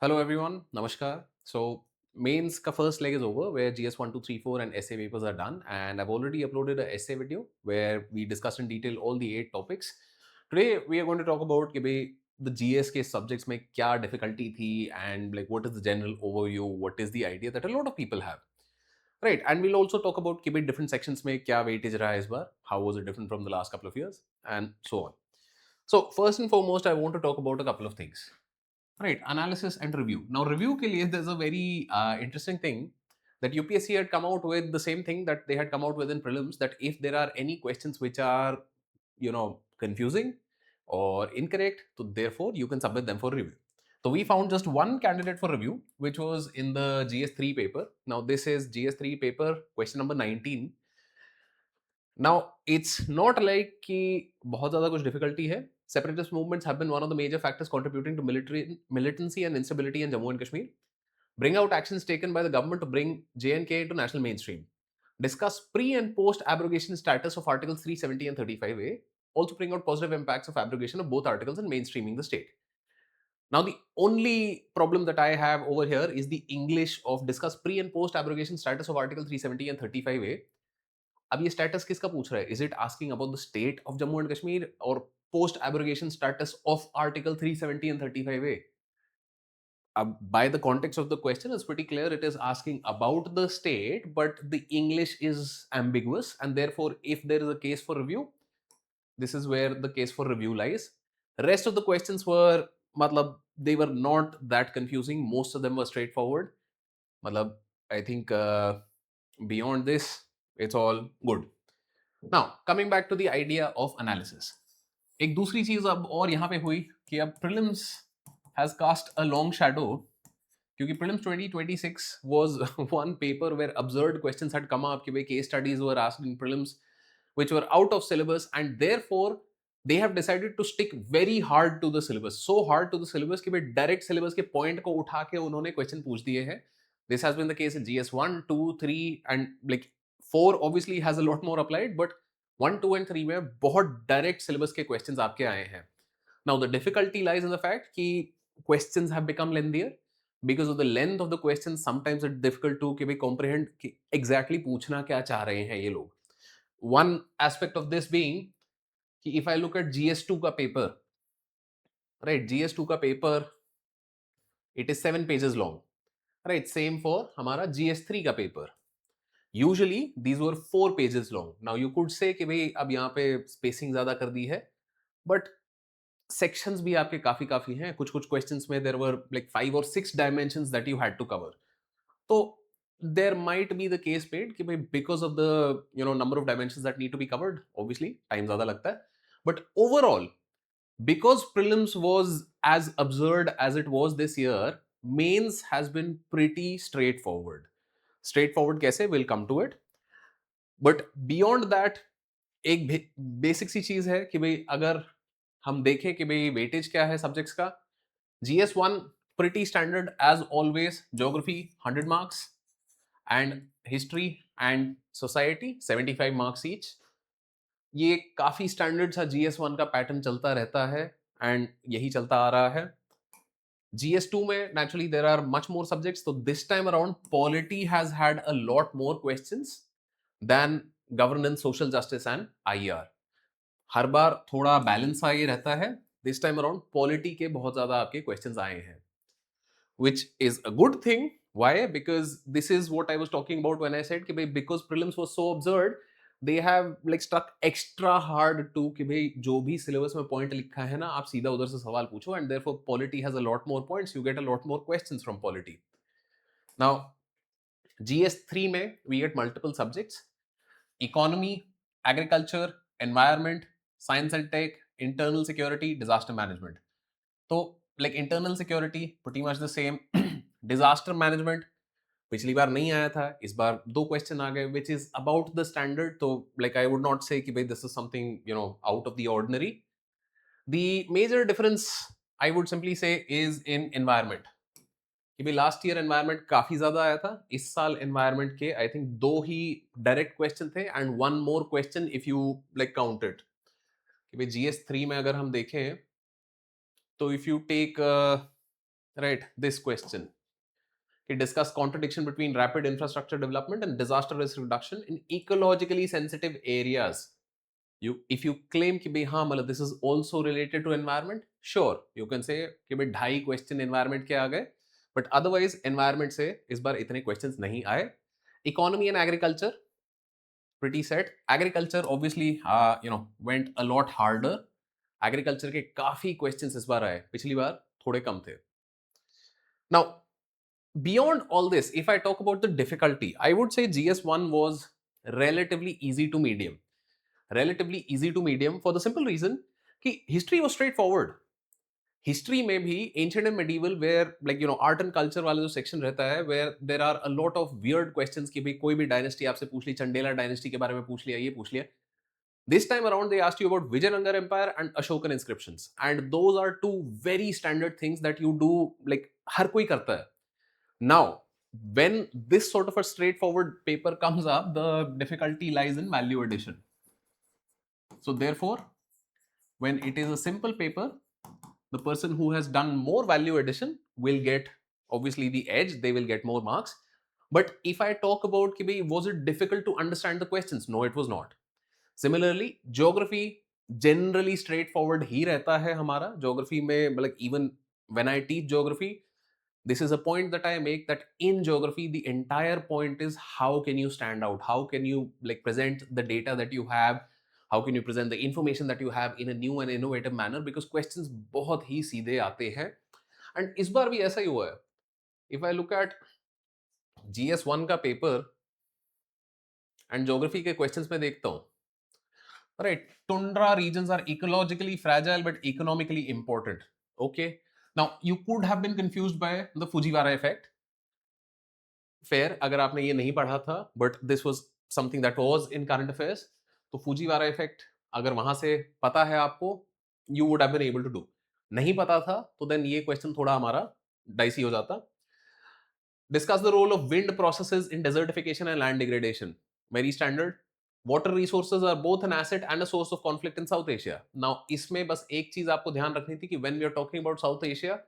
Hello everyone, Namaskar. So mains ka first leg is over where GS 1, 2, 3, 4 and essay papers are done, and I've already uploaded an essay video where we discuss in detail all the 8 topics. Today we are going to talk about कि भाई the GS के subjects में क्या difficulty थी and like what is the general overview, what is the idea that a lot of people have. Right, and we'll also talk about कि भाई different sections में क्या weightage रहा है इस बार, how was it different from the last couple of years and so on. So first and foremost, I want to talk about a couple of things. Right, analysis and review. Now, review ke liye there's a very interesting thing that UPSC had come out with the same thing that they had come out with in prelims, that if there are any questions which are, confusing or incorrect, so therefore you can submit them for review. So we found just one candidate for review, which was in the GS3 paper. Now, this is GS3 paper, question number 19. Now, it's not like कि बहुत ज़्यादा कुछ difficulty है. Separatist movements have been one of the major factors contributing to militancy and instability in Jammu and Kashmir. Bring out actions taken by the government to bring J&K into national mainstream. Discuss pre and post abrogation status of Articles 370 and 35A. Also bring out positive impacts of abrogation of both articles and mainstreaming the state. Now, the only problem that I have over here is the English of discuss pre and post abrogation status of Article 370 and 35A. अब ये status किसका पूछ रहा है? Is it asking about the state of Jammu and Kashmir और post abrogation status of article 370 and 35A? By the context of the question, it's pretty clear it is asking about the state, but the English is ambiguous, and therefore, if there is a case for review, this is where the case for review lies. Rest of the questions were, matlab, they were not that confusing. Most of them were straightforward. Matlab, I think beyond this, it's all good. Now coming back to the idea of analysis, एक दूसरी चीज अब और यहाँ पे हुई कि अब prelims has cast a long shadow, क्योंकि prelims 2026 was one paper where absurd questions had come up कि भाई case studies were asked in prelims which were out of syllabus, and therefore they have decided to stick very hard to the syllabus, so hard to the syllabus कि भाई direct syllabus के point को उठा के उन्होंने question पूछ दिए हैं. This has been the case in GS1, 2, 3 and like 4 obviously has a lot more applied, but 1, 2 and 3 में बहुत डायरेक्ट सिलेबस के क्वेश्चंस आपके आए हैं. Now the difficulty lies in the fact कि questions have become lengthier because of the length of the questions. Sometimes it's difficult to कि भाई comprehend कि exactly पूछना क्या चाह रहे हैं ये लोग. One aspect of this being कि if I look at GS2 का पेपर, right, GS2 का paper it is 7 pages long, right, same for हमारा GS3 का paper. Usually these were 4 pages long. Now you could say कि भाई अब यहाँ पे spacing ज़्यादा कर दी है, but sections भी आपके काफ़ी काफ़ी हैं. कुछ-कुछ questions में there were like 5 or 6 dimensions that you had to cover. तो there might be the case made कि भाई because of the number of dimensions that need to be covered, obviously time ज़्यादा लगता है. But overall, because prelims was as absurd as it was this year, mains has been pretty straightforward. Straightforward कैसे? We'll come to it. But beyond that, एक basic सी चीज है कि भाई अगर हम देखें कि भाई वेटेज क्या है सब्जेक्ट्स का, GS1 pretty standard as always. Geography 100 marks and history and society 75 marks each. ये काफी स्टैंडर्ड सा GS1 का पैटर्न चलता रहता है एंड यही चलता आ रहा है. GS2 में naturally there are much more subjects, so this time around polity has had a lot more questions than governance, social justice and IR. हर बार थोड़ा बैलेंस सा ये रहता है. दिस टाइम अराउंड पॉलिटी के बहुत ज्यादा आपके क्वेश्चंस आए हैं, which is a good thing. Why? Because this is what I was talking about when I said कि भाई because prelims was so absurd, they have like struck extra hard to कि भाई जो भी सिलेबस में point लिखा है ना, आप सीधा उधर से सवाल पूछो, and therefore polity has a lot more points. You get a lot more questions from polity. Now GS3 में we get multiple subjects: economy, agriculture, environment, science and tech, internal security, disaster management. तो like internal security pretty much the same. Disaster management पिछली बार नहीं आया था, इस बार 2 question आ गए, which is about the standard. तो like I would not say कि भाई this is something out of the ordinary. The major difference I would simply say is in environment. कि भाई लास्ट ईयर एनवायरनमेंट काफी ज्यादा आया था, इस साल एनवायरनमेंट के आई थिंक 2 ही डायरेक्ट क्वेश्चन थे and one more question if you like count it. कि भाई GS3 में अगर हम देखें तो if you take right? This question. It discussed contradiction between rapid infrastructure development and disaster risk reduction in ecologically sensitive areas. If you claim कि भाई हाँ मतलब this is also related to environment, sure you can say कि भाई 2.5 question environment के आ गए, but otherwise environment से इस बार इतने questions नहीं आए. Economy and agriculture pretty set. Agriculture obviously went a lot harder. Agriculture के काफी questions इस बार आए, पिछली बार थोड़े कम थे. Now beyond all this, if I talk about the difficulty, I would say GS1 was relatively easy to medium. Relatively easy to medium for the simple reason कि history was straightforward. History में भी ancient and medieval where like art and culture वाला जो section रहता है where there are a lot of weird questions कि भाई कोई भी डायनेस्टी आपसे पूछ ली, चंडेला डायनेस्टी के बारे में पूछ लिया, ये पूछ लिया. This time around, they asked you about Vijayanagara Empire and Ashokan inscriptions, and those are two very standard things that you do, like हर कोई करता है. Now, when this sort of a straightforward paper comes up, the difficulty lies in value addition. So therefore, when it is a simple paper, the person who has done more value addition will get obviously the edge, they will get more marks. But if I talk about कि भाई was it difficult to understand the questions, no it was not. Similarly geography generally straightforward ही रहता है हमारा. Geography में मतलब even when I teach geography, this is a point that I make, that in geography the entire point is how can you stand out, how can you like present the data that you have, how can you present the information that you have in a new and innovative manner, because questions बहुत ही सीधे आते हैं. And इस बार भी ऐसा ही हुआ है. If I look at GS1 का पेपर एंड ज्योग्राफी के क्वेश्चंस में देखता हूँ, right, tundra regions are ecologically fragile but economically important. Okay, now you could have been confused by the Fujiwara effect. Fair अगर आपने ये नहीं पढ़ा था, but this was something that was in current affairs. तो फूजीवारा इफेक्ट अगर वहां से पता है आपको, you would have been able to do. नहीं पता था तो देन ये क्वेश्चन थोड़ा हमारा डाइसी हो जाता. Discuss the role of wind processes in desertification and land degradation. Very standard. Water resources are both an asset and a source of conflict in South Asia. Now इसमें बस एक चीज आपको ध्यान रखनी थी कि when we are talking about South Asia,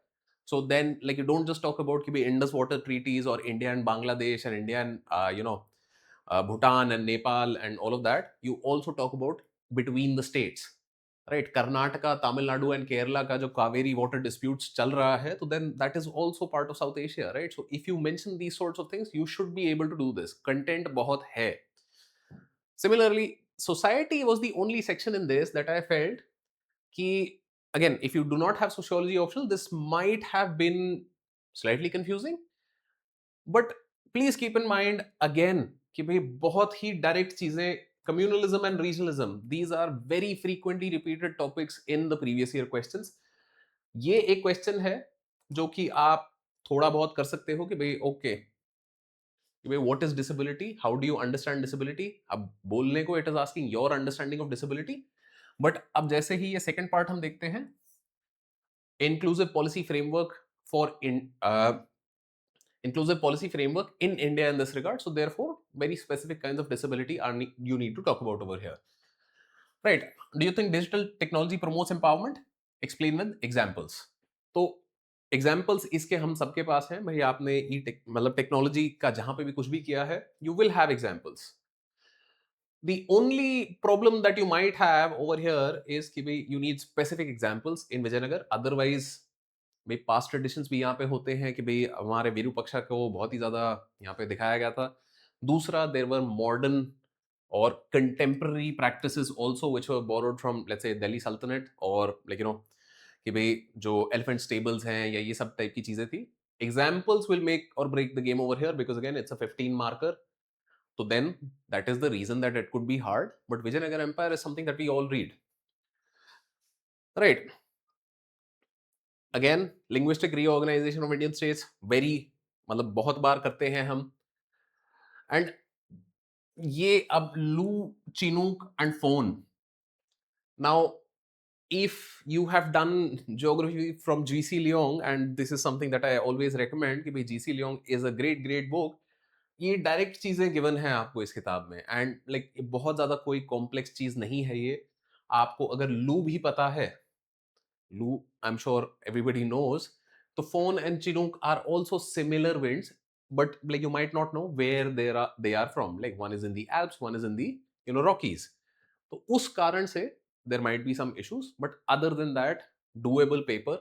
so then like you don't just talk about ki Indus water treaties or India and Bangladesh and India and Bhutan and Nepal and all of that. You also talk about between the states, right? Karnataka, Tamil Nadu and Kerala ka jo Kaveri water disputes chal raha hai, so then that is also part of South Asia, right? So if you mention these sorts of things, you should be able to do this. Content bahut hai. Similarly, society was the only section in this that I felt कि again, if you do not have sociology optional, this might have been slightly confusing. But please keep in mind again कि भाई बहुत ही direct चीजें, communalism and regionalism, these are very frequently repeated topics in the previous year questions. ये एक question है जो कि आप थोड़ा बहुत कर सकते हो कि भाई ओके कि भाई what is disability, how do you understand disability. अब बोलने को it is asking your understanding of disability. But अब जैसे ही ये सेकंड पार्ट हम देखते हैं, inclusive policy framework for inclusive policy framework in India in this regard. So therefore, very specific kinds of disability are you need to talk about over here. Right? Do you think digital technology promotes empowerment? Explain with examples. तो examples इसके हम सबके पास हैं भाई. आपने ई मतलब technology का जहां पे भी कुछ भी किया है, you will have examples. The only problem that you might have over here is कि भाई you need specific examples in Vijayanagar. Otherwise भाई पास्ट ट्रेडिशंस भी यहाँ पे होते हैं कि भाई हमारे विरूपक्षा को बहुत ही ज्यादा यहाँ पे दिखाया गया था. दूसरा, देयर वर मॉडर्न और contemporary practices also which were borrowed from let's say Delhi सल्तनत और लाइक कि भाई जो एलिफेंट स्टेबल्स हैं या ये सब टाइप की चीजें थी. Examples will make or break the game over here because again it's a 15 marker. तो then that is the reason that it could be hard. But Vijayanagar empire is something that we all read, right? Again linguistic reorganisation of Indian states, very मतलब बहुत बार करते हैं हम. And ये अब लू, Chinook and phone. Now if you have done geography from GC Leong, and this is something that I always recommend कि भाई GC Leong is a great book. ये डायरेक्ट चीजें गिवन है आपको इस किताब में, एंड लाइक बहुत ज्यादा कोई कॉम्प्लेक्स चीज नहीं है ये. आपको अगर लू भी पता है, लू I am sure everybody knows तो phone and chinook are also similar winds, but like you might not know where they are from. Like one is in the Alps, one is in the Rockies. तो उस कारण से there might be some issues, but other than that doable paper.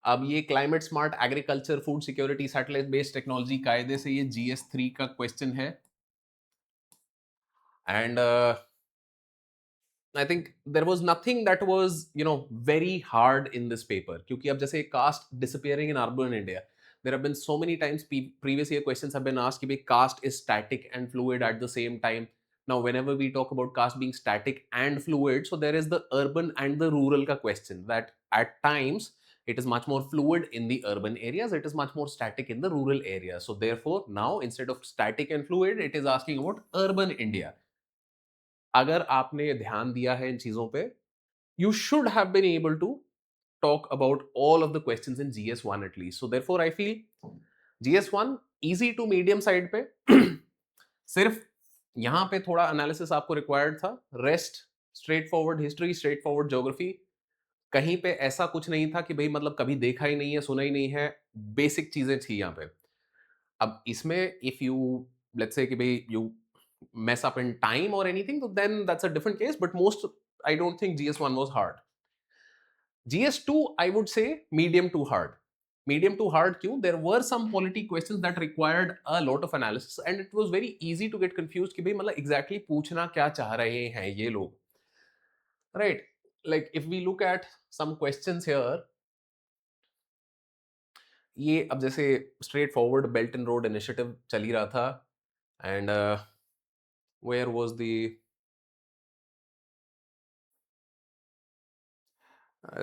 अब ये climate smart agriculture, food security, satellite based technology, कायदे से ये GS3 का क्वेश्चन है. And I think there was nothing that was very hard in this paper, क्योंकि अब जैसे caste disappearing in urban India, there have been so many times previous year questions have been asked कि भाई caste is static and fluid at the same time. Now whenever we talk about caste being static and fluid, so there is the urban and the rural ka question, that at times it is much more fluid in the urban areas, it is much more static in the rural areas. So therefore now instead of static and fluid, it is asking about urban India. अगर आपने ध्यान दिया है इन चीजों पे, you should have been able to talk about all of the questions in GS1 at least. So therefore I feel GS1 easy to medium side पे. सिर्फ यहाँ पे थोड़ा एनालिसिस आपको रिक्वायर्ड था, rest straight forward history, straight forward geography. कहीं पे ऐसा कुछ नहीं था कि भाई मतलब कभी देखा ही नहीं है, सुना ही नहीं है. बेसिक चीजें थी यहाँ पे. अब इसमें इफ यू लेट्स से कि भाई you mess up in time or anything, so then that's a different case. But most, I don't think GS1 was hard. GS2, I would say medium to hard. Medium to hard क्यों? There were some polity questions that required a lot of analysis, and it was very easy to get confused कि भाई मतलब exactly पूछना क्या चाह रहे हैं ये लोग, right? Like if we look at some questions here, ये अब जैसे straight forward Belt and Road Initiative चल ही रहा था, and where was the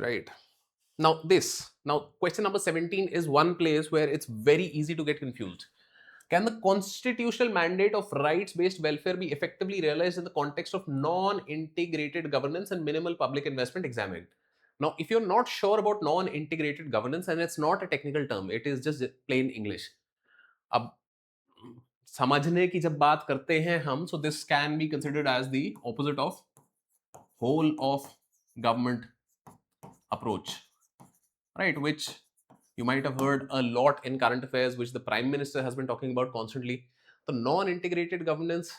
right? Now question number 17 is one place where it's very easy to get confused. Can the constitutional mandate of rights-based welfare be effectively realized in the context of non-integrated governance and minimal public investment examined? Now, if you're not sure about non-integrated governance, and it's not a technical term, it is just plain English. अब समझने की जब बात करते हैं हम, so this can be considered as the opposite of whole of government approach, right? Which you might have heard a lot in current affairs, which the Prime Minister has been talking about constantly. The non-integrated governance,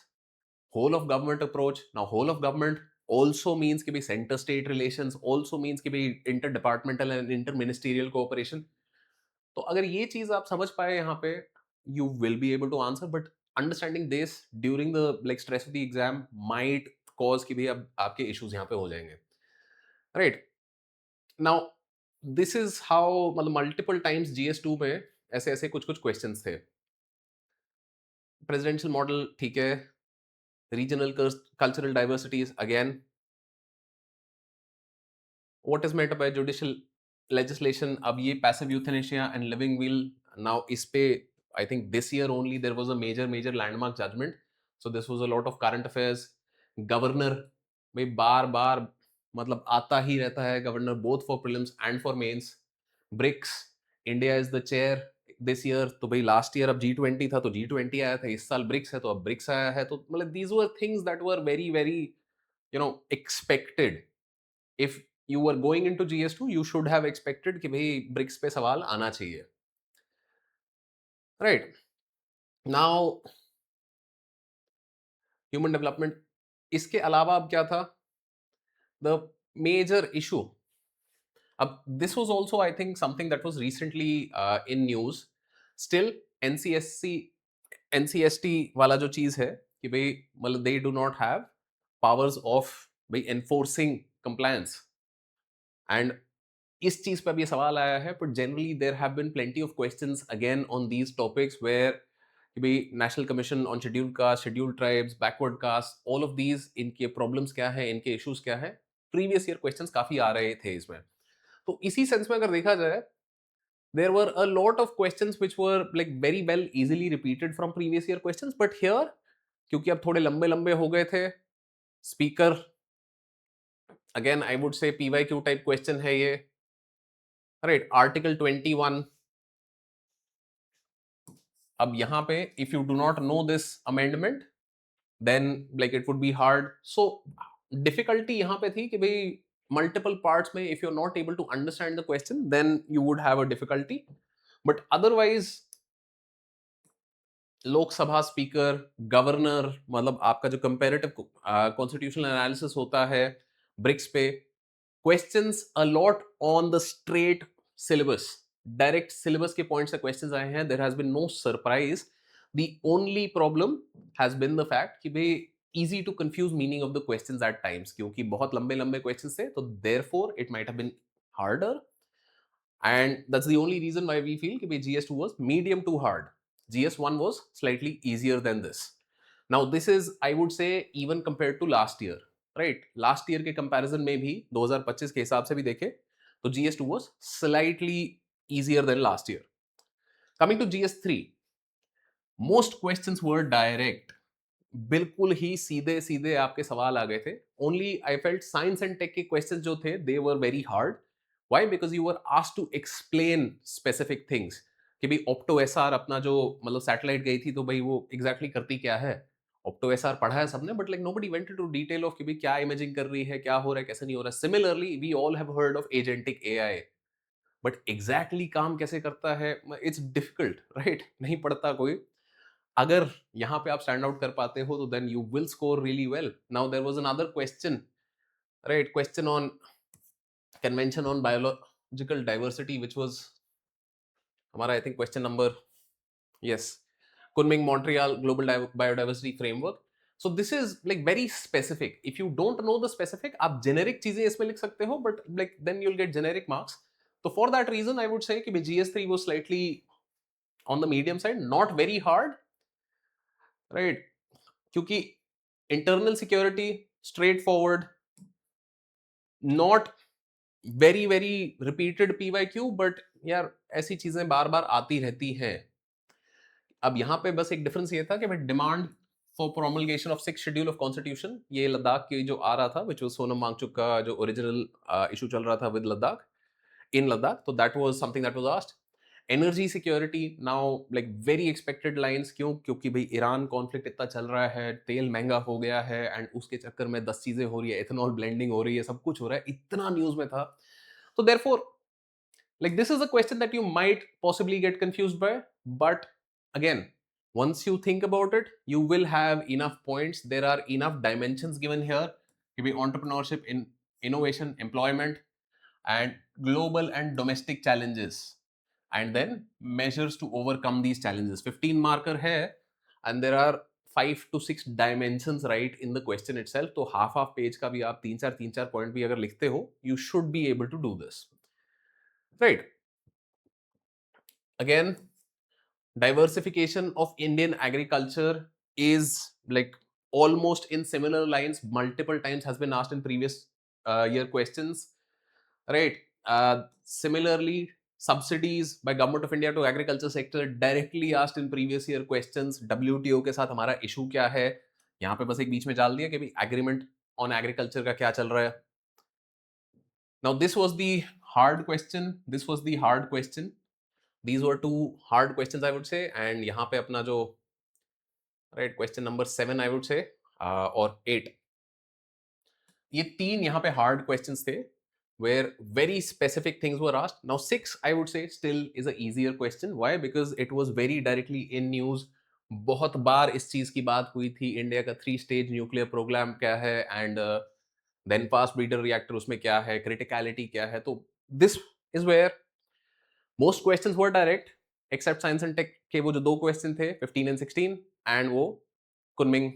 whole of government approach. Now, whole of government also means कि center-state relations, also means कि interdepartmental and interministerial cooperation. तो अगर ये चीज आप समझ पाए यहाँ पे, you will be able to answer. But understanding this during the like stress of the exam might cause कि भाई अब आपके issues यहाँ पे हो जाएंगे, right? Now this is how मतलब मल्टीपल टाइम्स GS2 में ऐसे ऐसे कुछ कुछ क्वेश्चंस थे. प्रेसिडेंशियल मॉडल ठीक है, regional cultural diversities again, what is meant by judicial legislation. अब ये passive euthanasia and living will, now इस पे I think this year only there was a major major landmark judgment. So this was a lot of current affairs. Governor भाई बार बार मतलब आता ही रहता है governor, both for prelims and for mains. BRICS, India is the chair this year. तो भाई लास्ट ईयर अब G20 था तो G20 आया था, इस साल ब्रिक्स है तो अब ब्रिक्स आया है. तो मतलब these were things that were very very expected. If you were going into GS2 you should have expected कि भाई ब्रिक्स पे सवाल आना चाहिए, राइट? नाउ ह्यूमन डेवलपमेंट, इसके अलावा अब क्या था द मेजर इशू. अब this was also I think something that was recently in news. Still NCSC NCST वाला जो चीज है कि भाई मतलब they do not have powers of भाई एनफोर्सिंग कंप्लायंस. एंड इस चीज पे अब ये सवाल आया है, but generally there have been plenty of questions again on these topics where कि भाई national commission on scheduled caste, scheduled tribes, backward caste, all of these, इनके प्रॉब्लम्स क्या है, इनके इश्यूज क्या है. प्रीवियस ईयर क्वेश्चंस काफी आ रहे थे इसमें. तो इसी सेंस में अगर देखा जाए, there were a lot of questions which were like very well easily repeated from previous year questions. But here क्योंकि अब थोड़े लंबे लंबे हो गए थे, speaker again I would say PYQ type question है ये, राइट? आर्टिकल 21. अब यहाँ पे if you do not know this amendment then like it would be hard. So difficulty यहाँ पे थी कि भाई multiple parts में if you're not able to understand the question then you would have a difficulty, but otherwise Lok Sabha speaker, governor, मतलब आपका जो comparative constitutional analysis होता है ब्रिक्स पे, questions a lot on the straight syllabus, direct syllabus के point से questions आए हैं. There has been no surprise. The only problem has been the fact कि भाई easy to confuse meaning of the questions at times, क्योंकि बहुत लंबे लंबे क्वेश्चंस थे, तो therefore it might have been harder. And that's the only reason why we feel that GS2 was medium to hard. GS1 was slightly easier than this. Now, this is, I would say, even compared to last year, right? Last year के comparison में भी 2025 के हिसाब से भी देखें तो GS2 was slightly easier than last year. Coming to GS3, most questions were direct. बिल्कुल ही सीधे सीधे आपके सवाल आ गए थे. Only I felt science and tech के क्वेश्चन जो थे they were very hard. Why? Because you were asked to explain specific things कि भाई ऑप्टो एसआर अपना जो मतलब सैटेलाइट गई थी तो भाई वो एग्जैक्टली exactly करती क्या है. ऑप्टो एसआर पढ़ा है सबने, but like nobody went to detail of कि भाई क्या इमेजिंग कर रही है, क्या हो रहा है, कैसे नहीं हो रहा है. Similarly we all have heard of agentic AI, but exactly काम कैसे करता है इट्स डिफिकल्ट, राइट? नहीं पढ़ता कोई. अगर यहाँ पे आप स्टैंड आउट कर पाते हो तो then you will score really well. Now there was another question, right? Question on convention on biological diversity which was हमारा I think question number, yes, Kunming Montreal Global Biodiversity Framework. So this is like very specific. If you don't know the specific, आप generic चीजें इसमें लिख सकते हो, but like then you'll get generic marks. So for that reason, I would say कि GS3 was slightly on the medium side, not very hard, right? क्योंकि internal security straight forward, not very very repeated PYQ, but यार ऐसी चीजें बार बार आती रहती हैं. अब यहाँ पे बस एक डिफरेंस ये था कि भाई demand for promulgation of 6th schedule of constitution, ये लद्दाख की जो आ रहा था विच वाज सोनम वांगचुक का जो ओरिजिनल इशू चल रहा था with Ladakh, in Ladakh. So that was something that was asked. Energy security, now like very expected lines. क्यों? क्योंकि भाई ईरान कॉन्फ्लिक्ट इतना चल रहा है, तेल महंगा हो गया है, एंड उसके चक्कर में 10 चीजें हो रही है, इथेनॉल ब्लेंडिंग हो रही है, सब कुछ हो रहा है, इतना न्यूज में था. तो therefore like this is a question that you might possibly get confused by, but again, once you think about it, you will have enough points. There are enough dimensions given here. Maybe entrepreneurship, in innovation, employment, and global and domestic challenges, and then measures to overcome these challenges. 15 marker hai, and there are 5 to 6 dimensions right in the question itself. तो half page का भी आप तीन चार point भी अगर लिखते हो, you should be able to do this, right? Again, diversification of Indian agriculture is like almost in similar lines. Multiple times has been asked in previous year questions, right? Similarly, subsidies by government of India to agriculture sector directly asked in previous year questions. WTO के साथ हमारा issue क्या है, यहाँ पे बस एक बीच में डाल दिया कि भाई agreement on agriculture का क्या चल रहा है. Now this was the hard question. This was the hard question. These were two hard questions I would say, and यहाँ पे अपना जो right question number 7 I would say और 8, ये तीन यहाँ पे hard questions थे where very specific things were asked. Now 6 I would say still is a easier question. Why? Because it was very directly in news. बहुत बार इस चीज की बात हुई थी. इंडिया का 3 स्टेज न्यूक्लियर प्रोग्राम क्या है, and then fast breeder reactor उसमें क्या है, क्रिटिकलिटी क्या है. तो this is where most questions were direct, except science and tech के वो जो 2 क्वेश्चन थे 15 and 16, एंड वो कुनमिंग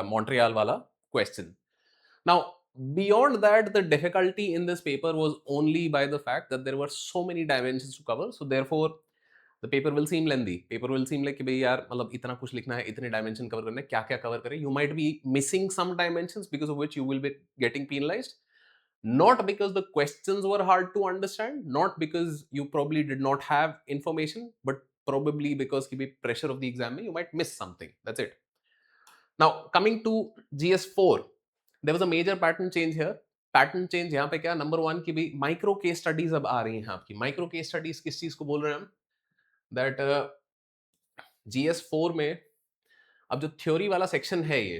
मॉन्ट्रियल वाला question. Now beyond that, the difficulty in this paper was only by the fact that there were so many dimensions to cover. So therefore the paper will seem lengthy. Paper will seem like कि भाई यार मतलब इतना कुछ लिखना है, इतने dimension cover करने हैं, क्या क्या cover करें. You might be missing some dimensions because of which you will be getting penalized. Not because the questions were hard to understand, not because you probably did not have information, but probably because की भी pressure of the exam में you might miss something. That's it. Now coming to GS4, there was a major pattern change here. Pattern change यहाँ पे क्या, number 1 की भी micro case studies अब आ रही हैं आपकी. माइक्रो केस स्टडीज किस चीज को बोल रहे हैं हम, दैट GS4 में अब जो थ्योरी वाला सेक्शन है ये,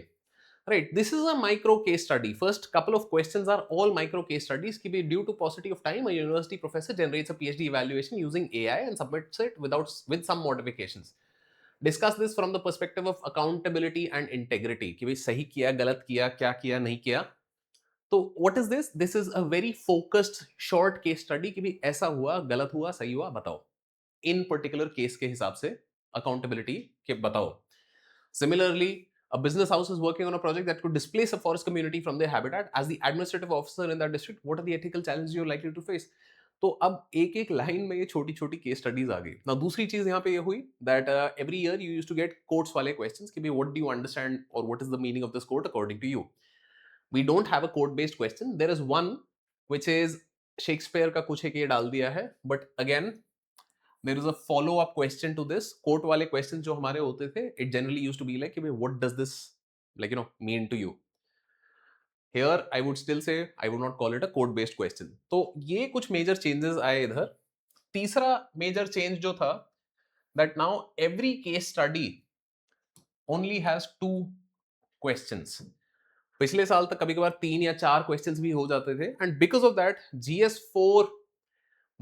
Right, this is a micro case study. First couple of questions are all micro case studies. कि भी due to paucity of time, a university professor generates a PhD evaluation using AI and submits it with some modifications. Discuss this from the perspective of accountability and integrity. कि भाई सही किया, गलत किया, क्या किया, नहीं किया. तो what is this? This is a very focused short case study कि भाई ऐसा हुआ, गलत हुआ, सही हुआ, बताओ. In particular case के हिसाब से accountability के बताओ. Similarly, a business house is working on a project that could displace a forest community from their habitat. As the administrative officer in that district, what are the ethical challenges you're likely to face? तो अब एक एक line में ये छोटी छोटी case studies आ गई ना. दूसरी चीज यहाँ पे ये हुई that every year you use to get quotes वाले क्वेश्चंस कि भाई व्हाट डू यू अंडरस्टैंड और what is the meaning of this quote according to you. We don't have a quote based question. There is one which is Shakespeare का कुछ एक ये डाल दिया है, but again there is a follow up question to this. Quote वाले question जो हमारे होते थे, it generally used to be like what does this mean to you. Here I would still say I would not call it a code based question. तो ये कुछ major changes आए इधर. तीसरा मेजर चेंज जो था that now every case study only has 2 questions. पिछले साल तक कभी कभार 3 या 4 क्वेश्चंस भी हो जाते थे, and because of that GS4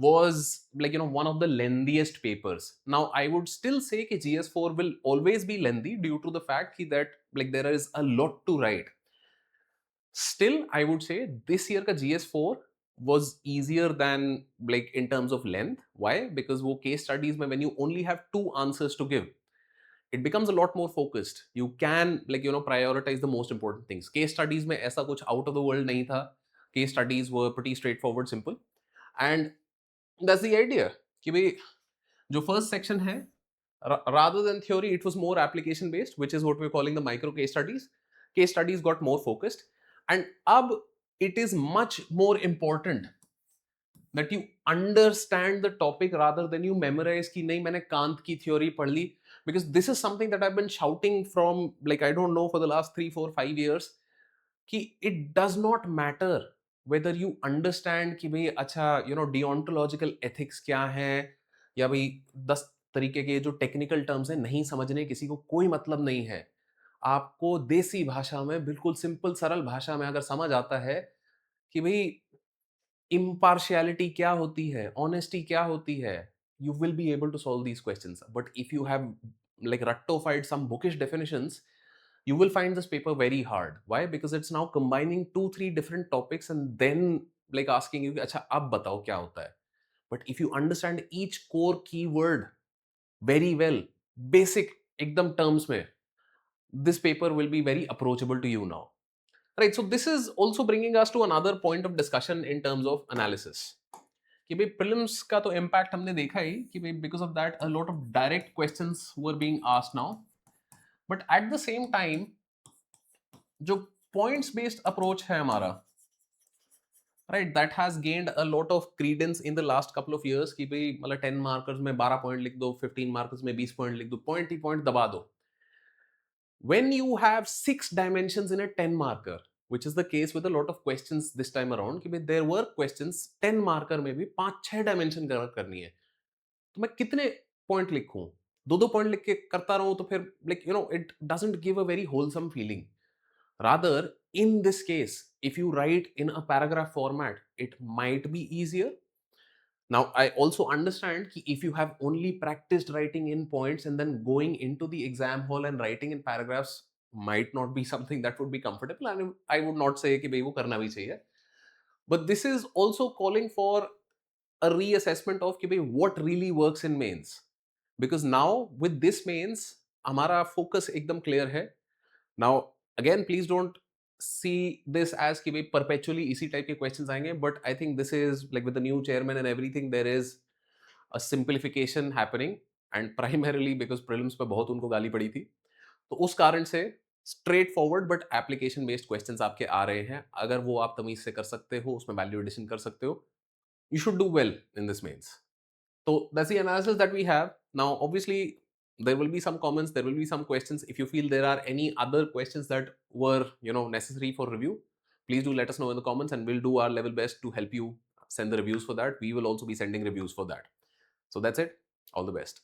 was one of the lengthiest papers. Now I would still say कि GS4 will always be lengthy due to the fact that there is a lot to write. Still I would say this year का GS4 was easier than in terms of length. Why? Because वो case studies में when you only have 2 answers to give, it becomes a lot more focused. You can prioritize the most important things. Case studies में ऐसा कुछ out of the world नहीं था. Case studies were pretty straightforward, simple, and that's the idea कि भाई जो first section है, rather than theory it was more application based, which is what we're calling the micro case studies. Case studies got more focused, and अब it is much more important that you understand the topic rather than you memorize कि नहीं मैंने कांत की theory पढ़ ली. Because this is something that I've been shouting from I don't know for the last 3, 4, 5 years कि it does not matter whether you understand कि भाई अच्छा deontological ethics क्या है, या भाई 10 तरीके के जो टेक्निकल टर्म्स हैं नहीं समझने किसी को कोई मतलब नहीं है. आपको देसी भाषा में बिल्कुल सिंपल सरल भाषा में अगर समझ आता है कि भाई impartiality क्या होती है, honesty क्या होती है, you will be able to solve these questions. But if you have rectified some bookish definitions, you will find this paper very hard. Why? Because it's now combining 2, 3 different topics and then asking you, अच्छा अब बताओ क्या होता है. But if you understand each core keyword very well, basic एकदम terms में, this paper will be very approachable to you now. Right, so this is also bringing us to another point of discussion in terms of analysis. कि भाई prelims का तो impact हमने देखा ही कि भाई because of that a lot of direct questions were being asked now. But at the same time जो points based approach है हमारा, right, that has gained a lot of credence in the last couple of years कि भाई मतलब 10 markers में 12 point लिख दो, 15 markers में 20 पॉइंट लिख दो, पॉइंट ही पॉइंट दबा दो. When you have 6 dimensions in a 10 marker, which is the case with a lot of questions this time around, कि भाई there were questions 10 marker में भी 5-6 dimension करनी है, तो मैं कितने पॉइंट लिखूं? 2-2 पॉइंट लिख के करता रहूं तो फिर it doesn't give a very wholesome feeling. Rather, in this case, if you write in a paragraph format, it might be easier. Now, I also understand कि if you have only practiced writing in points and then going into the exam hall and writing in paragraphs might not be something that would be comfortable, and I would not say कि भाई वो करना भी चाहिए. But this is also calling for a reassessment of कि भाई what really works in mains. Because now with this mains हमारा focus एकदम clear है. Now again, please don't see this as कि भाई perpetually इसी type के questions आएंगे, but I think this is with the new chairman and everything, there is a simplification happening, and primarily because prelims पे बहुत उनको गाली पड़ी थी, तो उस कारण से straight forward but application based questions आपके आ रहे हैं. अगर वो आप तमीज से कर सकते हो, उसमें वैल्यू एडिशन कर सकते हो, you should do well in this mains. So that's the analysis that we have. Now obviously there will be some comments, there will be some questions. If you feel there are any other questions that were necessary for review, please do let us know in the comments, and we'll do our level best to help you send the reviews for that. We will also be sending reviews for that. So that's it. All the best.